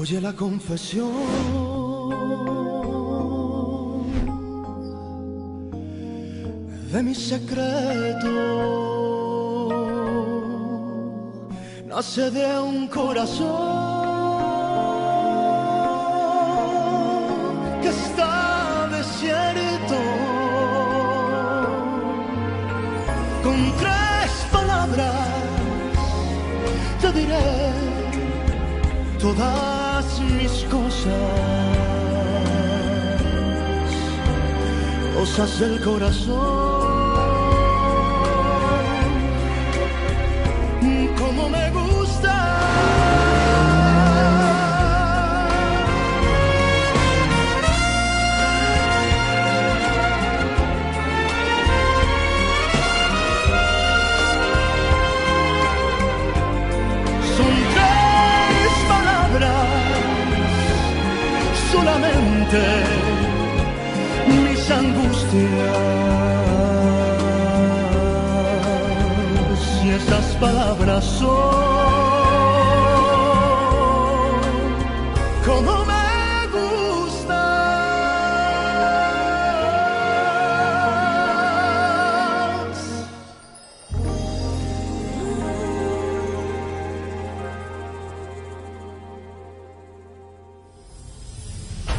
Oye la confesión de mi secreto, nace de un corazón que está desierto. Con 3 palabras te diré todas mis cosas del corazón. Como me gusta son 3 palabras solamente, mis angustias, y esas palabras son como me gustas.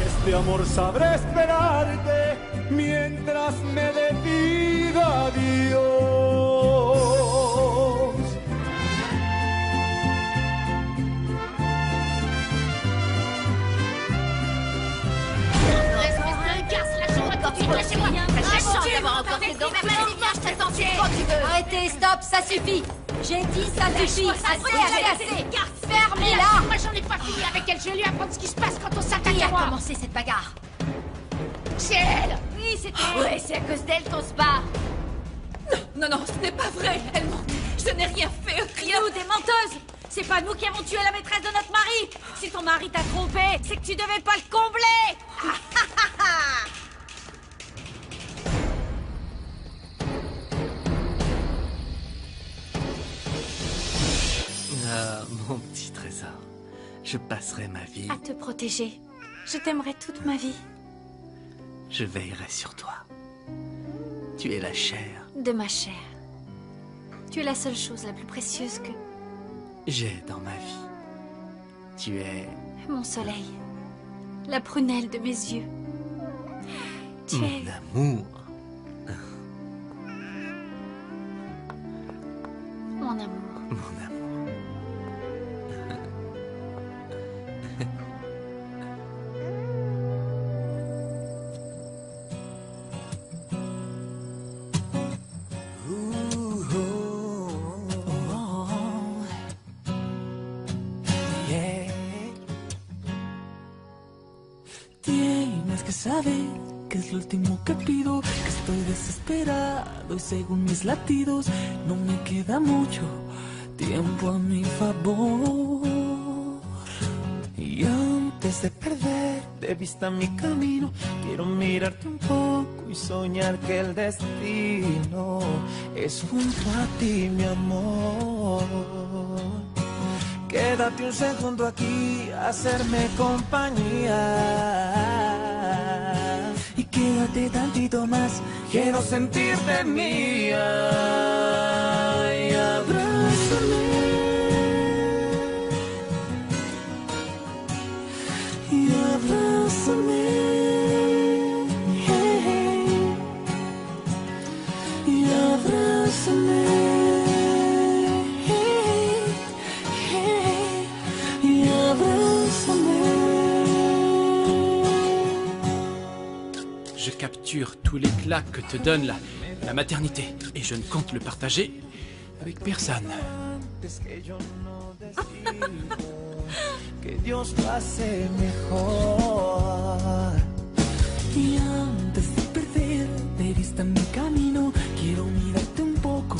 Este amor sabré esperarte mientras me decida adiós. Espèce de garce, lâche-moi quand tu dois chez moi. J'ai la chance d'avoir encore tes dents. Vas-y, viens, je t'attends quand tu veux. Arrêtez, stop, ça suffit. J'ai dit ça suffit. Assez. Fermez-la. Moi, j'en ai pas fini avec elle. Je vais lui apprendre ce qui se passe quand on s'attaque Qui à a moi. commencé cette bagarre? C'est elle. Oui, c'est Ah elle. ouais, c'est à cause d'elle qu'on se bat. Non, ce n'est pas vrai. Elle ment. Je n'ai rien fait, rien. Nous, des menteuses. C'est pas nous qui avons tué la maîtresse de notre mari. Si ton mari t'a trompé, c'est que tu devais pas le combler. Ah, mon petit trésor. Je passerai ma vie. À te protéger. Je t'aimerai toute ma vie. Je veillerai sur toi. Tu es la chair De ma chair. Tu es la seule chose la plus précieuse que j'ai dans ma vie. Tu es mon soleil. La prunelle de mes yeux. Tu es... mon amour. mon amour. Mon amour. Tienes que saber que es lo último que pido, que estoy desesperado y según mis latidos no me queda mucho tiempo a mi favor. Y antes de perder de vista mi camino, quiero mirarte un poco y soñar que el destino es junto a ti, mi amor. Quédate un segundo aquí, hacerme compañía. Y quédate tantito más, quiero sentirte mía. Y abrázame. Y abrázame. Hey. Y abrázame. Je capture tout l'éclat que te donne la maternité et je ne compte le partager avec personne. Que Dios lo hace mejor. Y antes de perder de vista mi camino, quiero mirarte un poco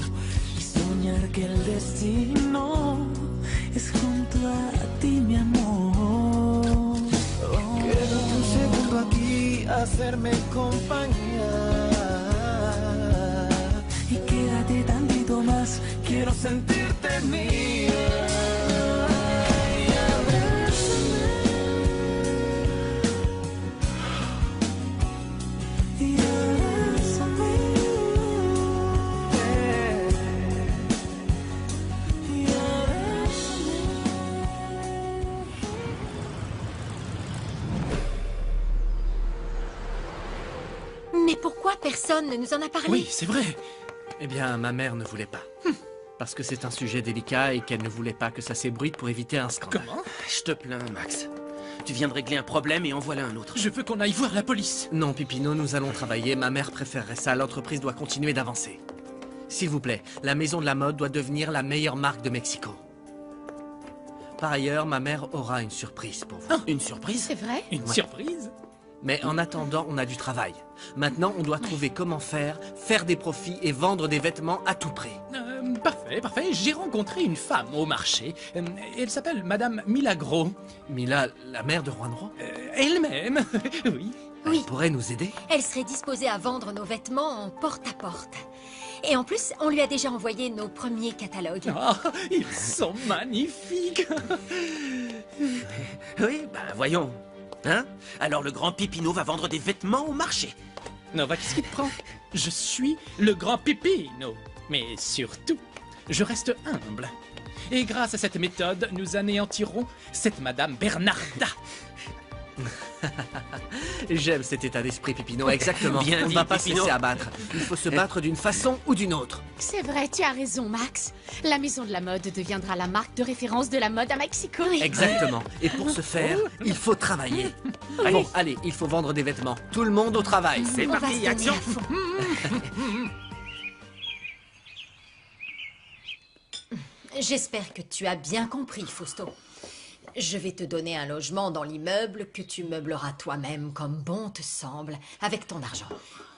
y soñar que el destino es junto a ti, mi amor. Quédate un segundo aquí, hacerme compañía. Y quédate tantito más, quiero sentirte mía. Y abrázame. pourquoi personne ne nous en a parlé? Oui, c'est vrai. Eh bien, ma mère ne voulait pas. Parce que c'est un sujet délicat et qu'elle ne voulait pas que ça s'ébruite pour éviter un scandale. Comment? Je te plains, Max. Tu viens de régler un problème et en voilà un autre. Je veux qu'on aille voir la police. Non, Pipino, nous allons travailler. Ma mère préférerait ça. L'entreprise doit continuer d'avancer. S'il vous plaît, la maison de la mode doit devenir la meilleure marque de Mexico. Par ailleurs, ma mère aura une surprise pour vous. Une surprise? C'est vrai? Une surprise? Mais en attendant, on a du travail. Maintenant, on doit trouver comment faire des profits et vendre des vêtements à tout prix. Parfait, parfait. J'ai rencontré une femme au marché. Elle s'appelle Madame Milagro. Mila, la mère de Juan Roi, Elle-même. Oui. Oui, elle pourrait nous aider. elle serait disposée à vendre nos vêtements en porte-à-porte. Et en plus, on lui a déjà envoyé nos premiers catalogues. Ah, ils sont magnifiques. Oui, voyons. Hein? Alors le grand Pipino va vendre des vêtements au marché. Nova, qu'est-ce qui te prend? Je suis le grand Pipino. Mais surtout, je reste humble. Et grâce à cette méthode, nous anéantirons cette Madame Bernarda. J'aime cet état d'esprit, Pipino, exactement. Bien On ne dit, va pas se Pipino. laisser abattre. Il faut se battre d'une façon ou d'une autre. C'est vrai, tu as raison, Max. La maison de la mode deviendra la marque de référence de la mode à Mexico. Exactement. Et pour ce faire, il faut travailler. Bon, allez, il faut vendre des vêtements. Tout le monde au travail. C'est On va se parti, donner action! à fond. J'espère que tu as bien compris, Fausto. Je vais te donner un logement dans l'immeuble que tu meubleras toi-même comme bon te semble, avec ton argent,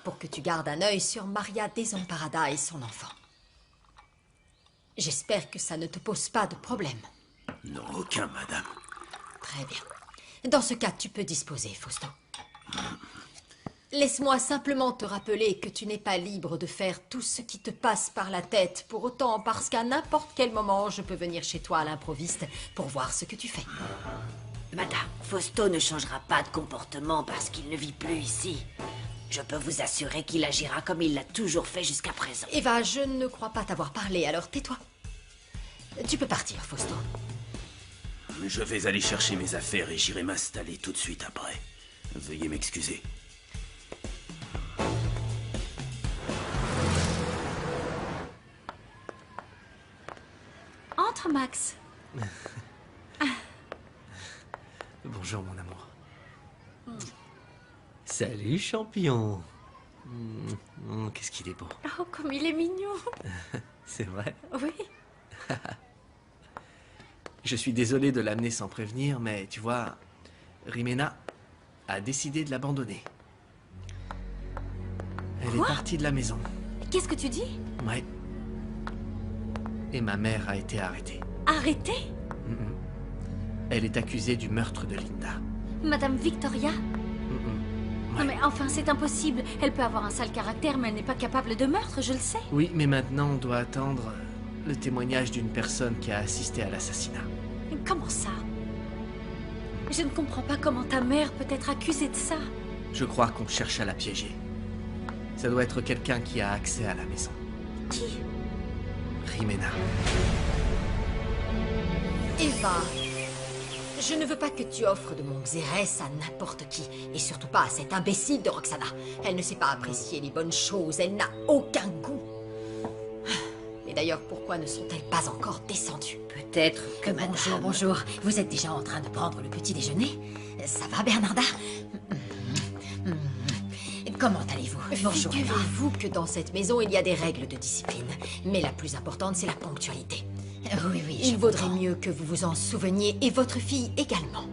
pour que tu gardes un œil sur Maria Desamparada et son enfant. J'espère que ça ne te pose pas de problème. Non, aucun, madame. Très bien. Dans ce cas, tu peux disposer, Fausto. Laisse-moi simplement te rappeler que tu n'es pas libre de faire tout ce qui te passe par la tête pour autant, parce qu'à n'importe quel moment, je peux venir chez toi à l'improviste pour voir ce que tu fais. Madame, Fausto ne changera pas de comportement parce qu'il ne vit plus ici. Je peux vous assurer qu'il agira comme il l'a toujours fait jusqu'à présent. Eva, je ne crois pas t'avoir parlé, alors tais-toi. Tu peux partir, Fausto. Je vais aller chercher mes affaires et j'irai m'installer tout de suite après. Veuillez m'excuser. Entre, Max. Bonjour, mon amour. Salut, champion. Qu'est-ce qu'il est beau. Oh, comme il est mignon. C'est vrai. Oui. Je suis désolé de l'amener sans prévenir, mais tu vois, Rimena a décidé de l'abandonner. Elle est partie de la maison. Qu'est-ce que tu dis? Ouais. Et ma mère a été arrêtée. Arrêtez? Elle est accusée du meurtre de Linda. Madame Victoria? Non mais enfin, c'est impossible. Elle peut avoir un sale caractère, mais elle n'est pas capable de meurtre, je le sais. Oui, mais maintenant on doit attendre le témoignage d'une personne qui a assisté à l'assassinat. Comment ça? Je ne comprends pas comment ta mère peut être accusée de ça. Je crois qu'on cherche à la piéger. Ça doit être quelqu'un qui a accès à la maison. Qui? Rimena. Eva, je ne veux pas que tu offres de mon Xérès à n'importe qui, et surtout pas à cette imbécile de Roxana. Elle ne sait pas apprécier les bonnes choses, elle n'a aucun goût. Et d'ailleurs, pourquoi ne sont-elles pas encore descendues? Peut-être que madame... Bonjour, bonjour. Vous êtes déjà en train de prendre le petit déjeuner? Ça va, Bernarda? Comment allez-vous? Bonjour, Eva. Figurez-vous que dans cette maison, il y a des règles de discipline. Mais la plus importante, c'est la ponctualité. Oui, oui, Il vaudrait mieux que vous vous en souveniez, et votre fille également.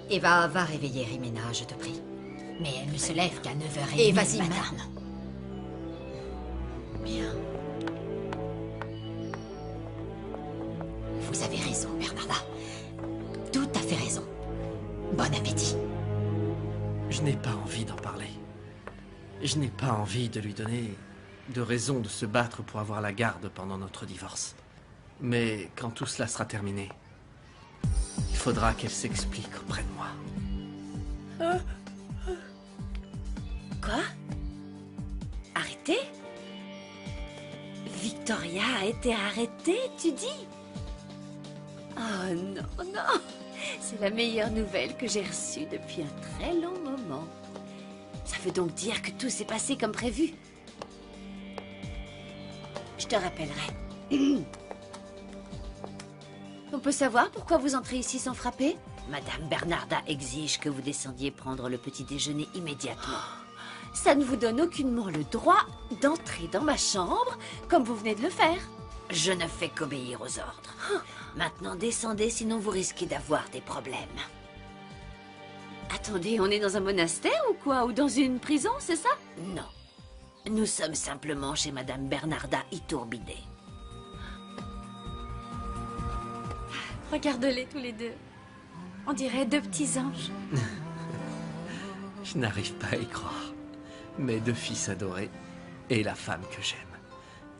Eva, va réveiller Rimena, je te prie. Mais elle ne se lève qu'à 9h30. Et vas-y, madame. madame. Bien. Vous avez raison, Bernarda. Tout à fait raison. Bon appétit. Je n'ai pas envie d'en parler. Je n'ai pas envie de lui donner de raison de se battre pour avoir la garde pendant notre divorce. Mais quand tout cela sera terminé, il faudra qu'elle s'explique auprès de moi. Quoi? Arrêtée? Victoria a été arrêtée, tu dis? Oh non, non. C'est la meilleure nouvelle que j'ai reçue depuis un très long moment. Ça veut donc dire que tout s'est passé comme prévu. Je te rappellerai. On peut savoir pourquoi vous entrez ici sans frapper? Madame Bernarda exige que vous descendiez prendre le petit déjeuner immédiatement. Ça ne vous donne aucunement le droit d'entrer dans ma chambre, comme vous venez de le faire. Je ne fais qu'obéir aux ordres. Maintenant, descendez, sinon vous risquez d'avoir des problèmes. Attendez, on est dans un monastère ou quoi? Ou dans une prison, c'est ça? Non. Nous sommes simplement chez Madame Bernarda Iturbide. Regarde-les tous les deux. On dirait deux petits anges. Je n'arrive pas à y croire. Mes deux fils adorés et la femme que j'aime.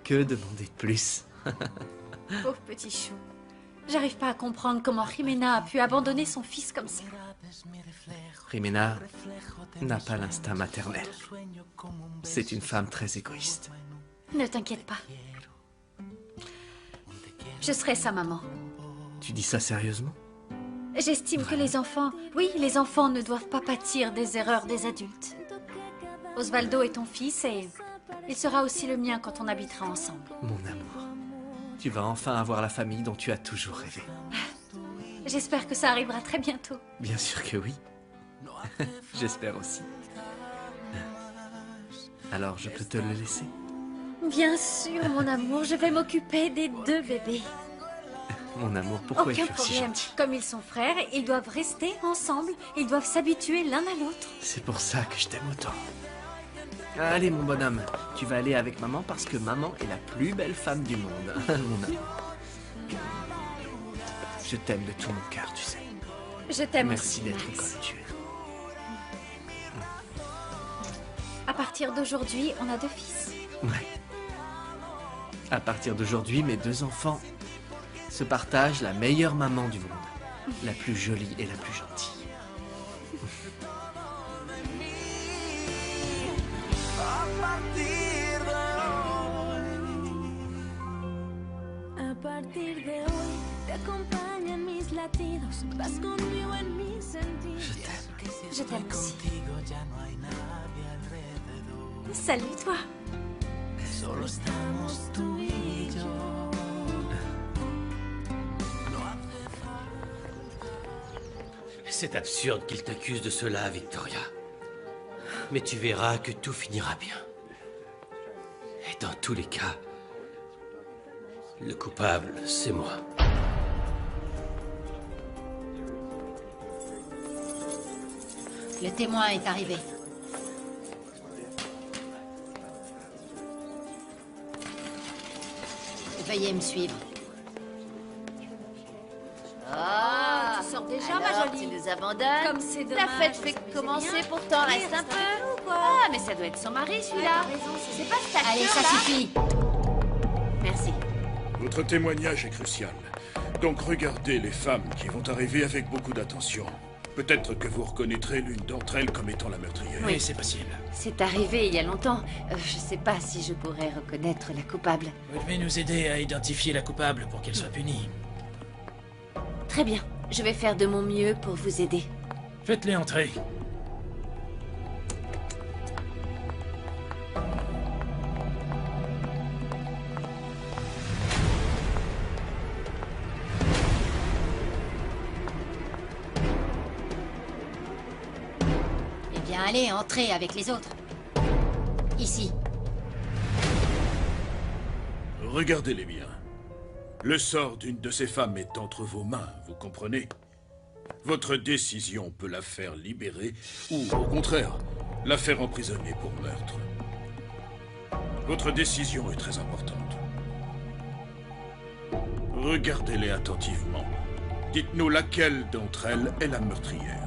Que demander de plus? Pauvre petit chou. J'arrive pas à comprendre comment Jimena a pu abandonner son fils comme ça. Jimena n'a pas l'instinct maternel. C'est une femme très égoïste. Ne t'inquiète pas. Je serai sa maman. Tu dis ça sérieusement? J'estime que les enfants... Oui, les enfants ne doivent pas pâtir des erreurs des adultes. Osvaldo est ton fils et il sera aussi le mien quand on habitera ensemble. Mon amour, tu vas enfin avoir la famille dont tu as toujours rêvé. J'espère que ça arrivera très bientôt. Bien sûr que oui. J'espère aussi. Alors, je peux te le laisser? Bien sûr, mon amour, je vais m'occuper des deux bébés. Mon amour, pourquoi Aucun es-tu si problème. gentil? Comme ils sont frères, ils doivent rester ensemble. Ils doivent s'habituer l'un à l'autre. C'est pour ça que je t'aime autant. Allez, mon bonhomme, tu vas aller avec maman parce que maman est la plus belle femme du monde. Mon amour. Je t'aime de tout mon cœur, tu sais. Je t'aime Merci aussi, d'être Max. comme tu es. À partir d'aujourd'hui, on a deux fils. Ouais. À partir d'aujourd'hui, mes deux enfants se partagent la meilleure maman du monde. La plus jolie et la plus gentille. A partir de hoy te acompañan mis latidos, vas conmigo en mis sentidos. Je t'aime aussi. Salut, toi. Solo estamos tú y yo. C'est absurde qu'il t'accuse de cela, Victoria. Mais tu verras que tout finira bien. Et dans tous les cas, le coupable, c'est moi. Le témoin est arrivé. Veuillez me suivre. Ah, tu sors déjà, alors, ma jolie. tu nous abandonnes. Comme c'est La dommage. fête fait que commencer, pourtant Allez, reste un reste peu. avec nous, quoi. Ah, mais ça doit être son mari, celui-là. t'as raison, C'est pas cet Allez, ça acteur-là. suffit. Merci. Votre témoignage est crucial. Donc regardez les femmes qui vont arriver avec beaucoup d'attention. Peut-être que vous reconnaîtrez l'une d'entre elles comme étant la meurtrière. Oui, c'est possible. C'est arrivé il y a longtemps. Je sais pas si je pourrais reconnaître la coupable. Vous devez nous aider à identifier la coupable pour qu'elle soit punie. Très bien. Je vais faire de mon mieux pour vous aider. Faites-les entrer. Eh bien, allez, entrez avec les autres. Ici. Regardez-les bien. Le sort d'une de ces femmes est entre vos mains, vous comprenez? Votre décision peut la faire libérer ou, au contraire, la faire emprisonner pour meurtre. Votre décision est très importante. Regardez-les attentivement. Dites-nous laquelle d'entre elles est la meurtrière.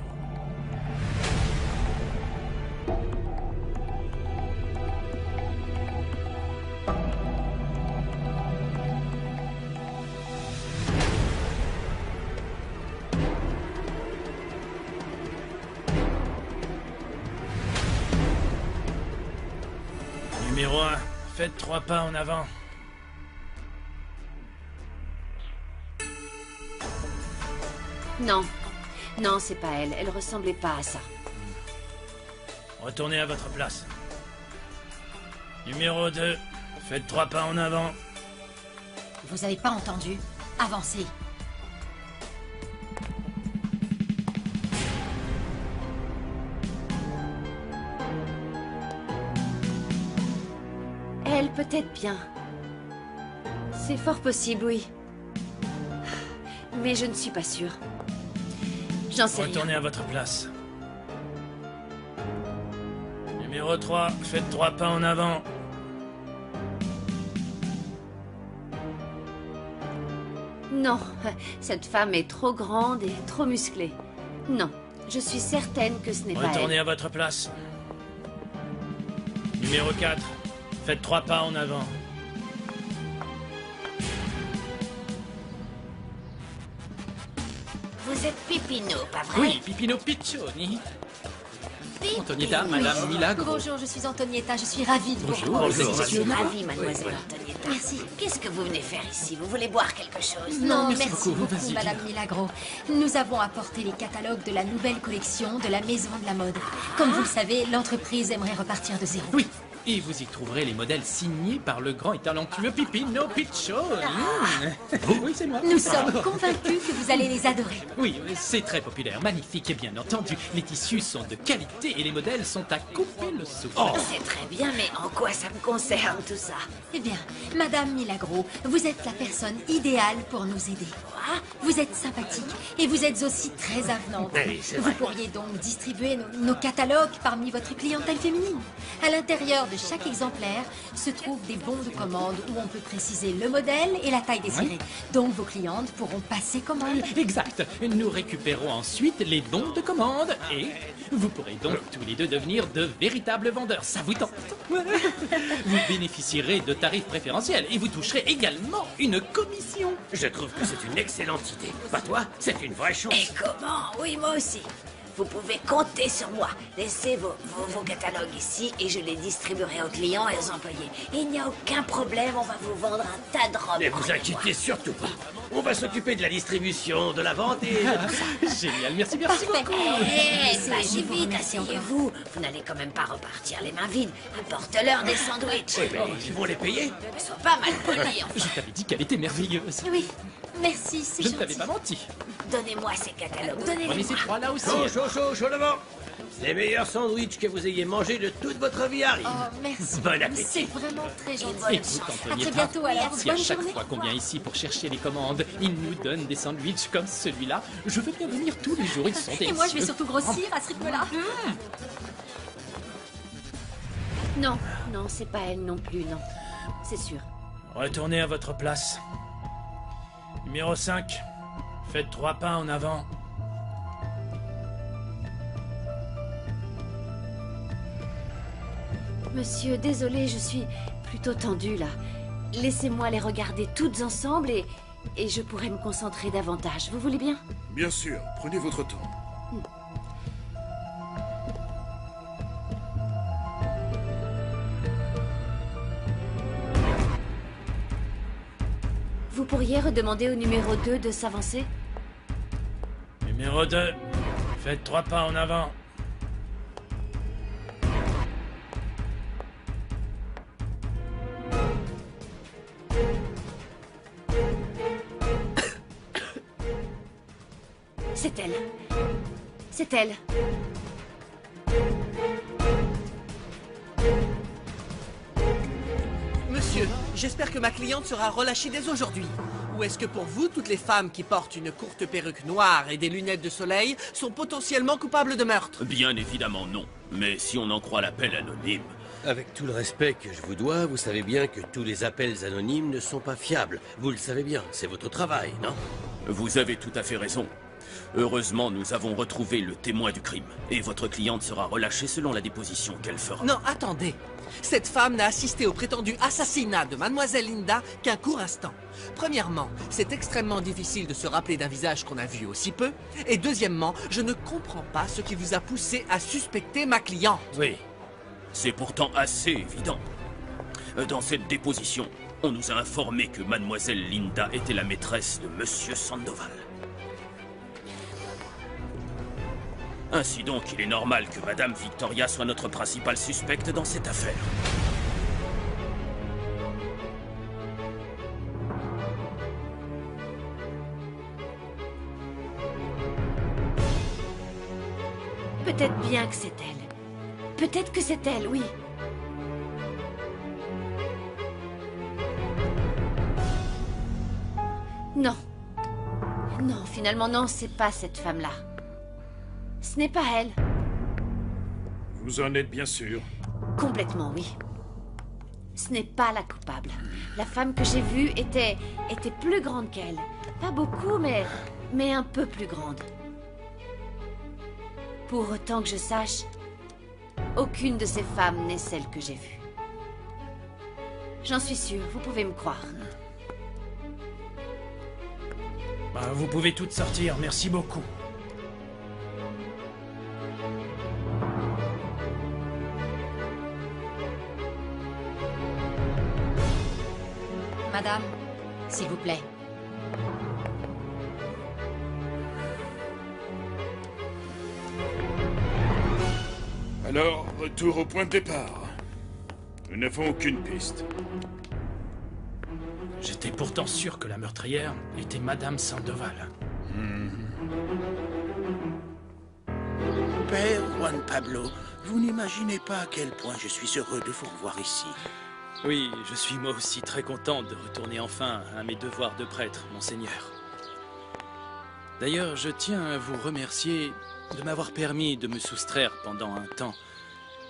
Numéro 1, faites 3 pas en avant. Non. Non, c'est pas elle. Elle ressemblait pas à ça. Retournez à votre place. Numéro 2, faites 3 pas en avant. Vous avez pas entendu? Avancez. Elle peut-être bien. C'est fort possible, oui. Mais je ne suis pas sûre. J'en sais rien. Retournez à votre place. Numéro 3, faites 3 pas en avant. Non, cette femme est trop grande et trop musclée. Non, je suis certaine que ce n'est pas elle. Retournez à votre place. Numéro 4, faites 3 pas en avant. Vous êtes Pipino, pas vrai? Oui, Pipino Piccioni. Antonietta, Oui. Madame Milagro. Bonjour, je suis Antonietta, je suis ravie de vous Bonjour, rencontrer. vous êtes monsieur Ravie, mademoiselle Antonietta. Merci. Qu'est-ce que vous venez faire ici? Vous voulez boire quelque chose? Non, merci merci beaucoup, beaucoup, vas-y, Madame dis-le. Milagro. Nous avons apporté les catalogues de la nouvelle collection de la Maison de la Mode. Comme vous le savez, l'entreprise aimerait repartir de zéro. Oui, et vous y trouverez les modèles signés par le grand et talentueux Pipino Piccioni. Oui, c'est moi. Nous sommes convaincus que vous allez les adorer. Oui, c'est très populaire, magnifique et bien entendu. Les tissus sont de qualité et les modèles sont à couper le souffle. C'est très bien, mais en quoi ça me concerne tout ça? Eh bien, Madame Milagro, vous êtes la personne idéale pour nous aider. Vous êtes sympathique et vous êtes aussi très avenante. Oui, c'est Vous vrai. pourriez donc distribuer nos catalogues parmi votre clientèle féminine. À l'intérieur de chaque exemplaire se trouvent des bons de commande où on peut préciser le modèle et la taille désirée. Donc vos clientes pourront passer commande. Exact. Nous récupérons ensuite les bons de commande et vous pourrez donc tous les deux devenir de véritables vendeurs. Ça vous tente? Vous bénéficierez de tarifs préférentiels et vous toucherez également une commission. Je trouve que c'est une excellente idée. Pas toi, c'est une vraie chance. Et comment? Oui, moi aussi. Vous pouvez compter sur moi. Laissez vos catalogues ici et je les distribuerai aux clients et aux employés. Il n'y a aucun problème, on va vous vendre un tas de robes. Ne vous inquiétez surtout pas. On va s'occuper de la distribution, de la vente et de tout ça. Génial, merci beaucoup. Pas si vite, asseyez-vous. Vous n'allez quand même pas repartir les mains vides. Apporte-leur des sandwichs. Oui, mais ils vont les payer. Ne sois pas mal poli, enfin. Je t'avais dit qu'elle était merveilleuse. Oui, merci, c'est Je ne gentil. t'avais pas menti. Donnez-moi ces catalogues. Prenez Donnez-les-moi. ces trois là aussi. Chaud devant. Les meilleurs sandwichs que vous ayez mangés de toute votre vie arrivent. Oh, merci. Bon C'est appétit. vraiment très gentil. Écoute, À très Antonietta, bientôt alors. si à Bonne chaque journée. fois qu'on vient ici pour chercher les commandes, ils nous donnent des sandwichs comme celui-là, je veux bien venir tous les jours, ils sont délicieux. Et moi, je vais surtout grossir à ce rythme-là. Non, non, c'est pas elle non plus, non. C'est sûr. Retournez à votre place. Numéro 5, faites 3 pas en avant. Monsieur, désolé, je suis plutôt tendue là. Laissez-moi les regarder toutes ensemble et je pourrai me concentrer davantage. Vous voulez bien? Bien sûr, prenez votre temps. Vous pourriez redemander au numéro 2 de s'avancer? Numéro 2, faites 3 pas en avant. C'est elle. C'est elle. Monsieur, j'espère que ma cliente sera relâchée dès aujourd'hui. Ou est-ce que pour vous, toutes les femmes qui portent une courte perruque noire et des lunettes de soleil sont potentiellement coupables de meurtre? Bien évidemment non. Mais si on en croit l'appel anonyme... Avec tout le respect que je vous dois, vous savez bien que tous les appels anonymes ne sont pas fiables. Vous le savez bien, c'est votre travail, non? Vous avez tout à fait raison. Heureusement, nous avons retrouvé le témoin du crime. Et votre cliente sera relâchée selon la déposition qu'elle fera. Non, attendez. Cette femme n'a assisté au prétendu assassinat de Mademoiselle Linda qu'un court instant. Premièrement, c'est extrêmement difficile de se rappeler d'un visage qu'on a vu aussi peu. Et deuxièmement, je ne comprends pas ce qui vous a poussé à suspecter ma cliente. Oui. C'est pourtant assez évident. Dans cette déposition, on nous a informé que Mademoiselle Linda était la maîtresse de Monsieur Sandoval. Ainsi donc, il est normal que Madame Victoria soit notre principale suspecte dans cette affaire. Peut-être bien que c'est elle. Peut-être que c'est elle, oui. Non. Non, finalement, non, c'est pas cette femme-là. Ce n'est pas elle. Vous en êtes bien sûr? Complètement, oui. Ce n'est pas la coupable. La femme que j'ai vue était plus grande qu'elle. Pas beaucoup, mais un peu plus grande. Pour autant que je sache, aucune de ces femmes n'est celle que j'ai vue. J'en suis sûre, vous pouvez me croire. Bah, vous pouvez toutes sortir, merci beaucoup. Madame, s'il vous plaît. Alors, retour au point de départ. Nous n'avons aucune piste. J'étais pourtant sûr que la meurtrière était Madame Sandoval. Père Juan Pablo, vous n'imaginez pas à quel point je suis heureux de vous revoir ici. Oui, je suis moi aussi très content de retourner enfin à mes devoirs de prêtre, monseigneur. D'ailleurs, je tiens à vous remercier de m'avoir permis de me soustraire pendant un temps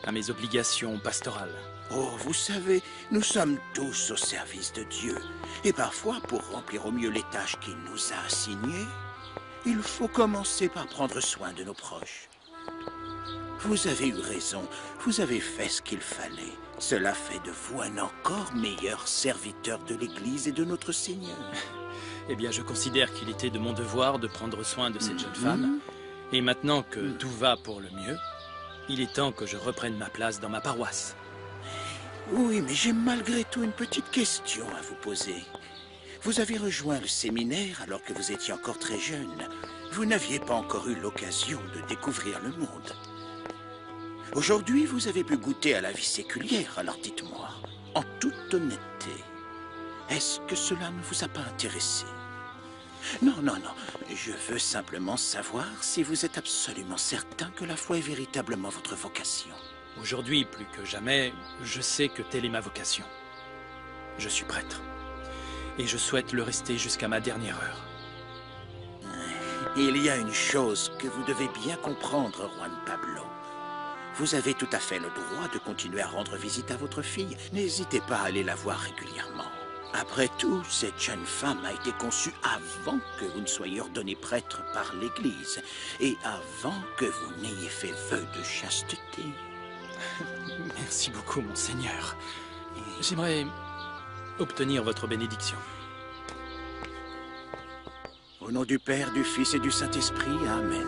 à mes obligations pastorales. Oh, vous savez, nous sommes tous au service de Dieu. Et parfois, pour remplir au mieux les tâches qu'il nous a assignées, il faut commencer par prendre soin de nos proches. Vous avez eu raison, vous avez fait ce qu'il fallait. Cela fait de vous un encore meilleur serviteur de l'Église et de notre Seigneur. Eh bien, je considère qu'il était de mon devoir de prendre soin de cette jeune femme. Et maintenant que tout va pour le mieux, il est temps que je reprenne ma place dans ma paroisse. Oui, mais j'ai malgré tout une petite question à vous poser. Vous avez rejoint le séminaire alors que vous étiez encore très jeune. Vous n'aviez pas encore eu l'occasion de découvrir le monde. Aujourd'hui, vous avez pu goûter à la vie séculière, alors dites-moi, en toute honnêteté, est-ce que cela ne vous a pas intéressé? Non, non, non, je veux simplement savoir si vous êtes absolument certain que la foi est véritablement votre vocation. Aujourd'hui, plus que jamais, je sais que telle est ma vocation. Je suis prêtre. Et je souhaite le rester jusqu'à ma dernière heure. Il y a une chose que vous devez bien comprendre, Juan Pablo. Vous avez tout à fait le droit de continuer à rendre visite à votre fille. N'hésitez pas à aller la voir régulièrement. Après tout, cette jeune femme a été conçue avant que vous ne soyez ordonné prêtre par l'Église et avant que vous n'ayez fait vœu de chasteté. Merci beaucoup, monseigneur. J'aimerais obtenir votre bénédiction. Au nom du Père, du Fils et du Saint-Esprit, Amen.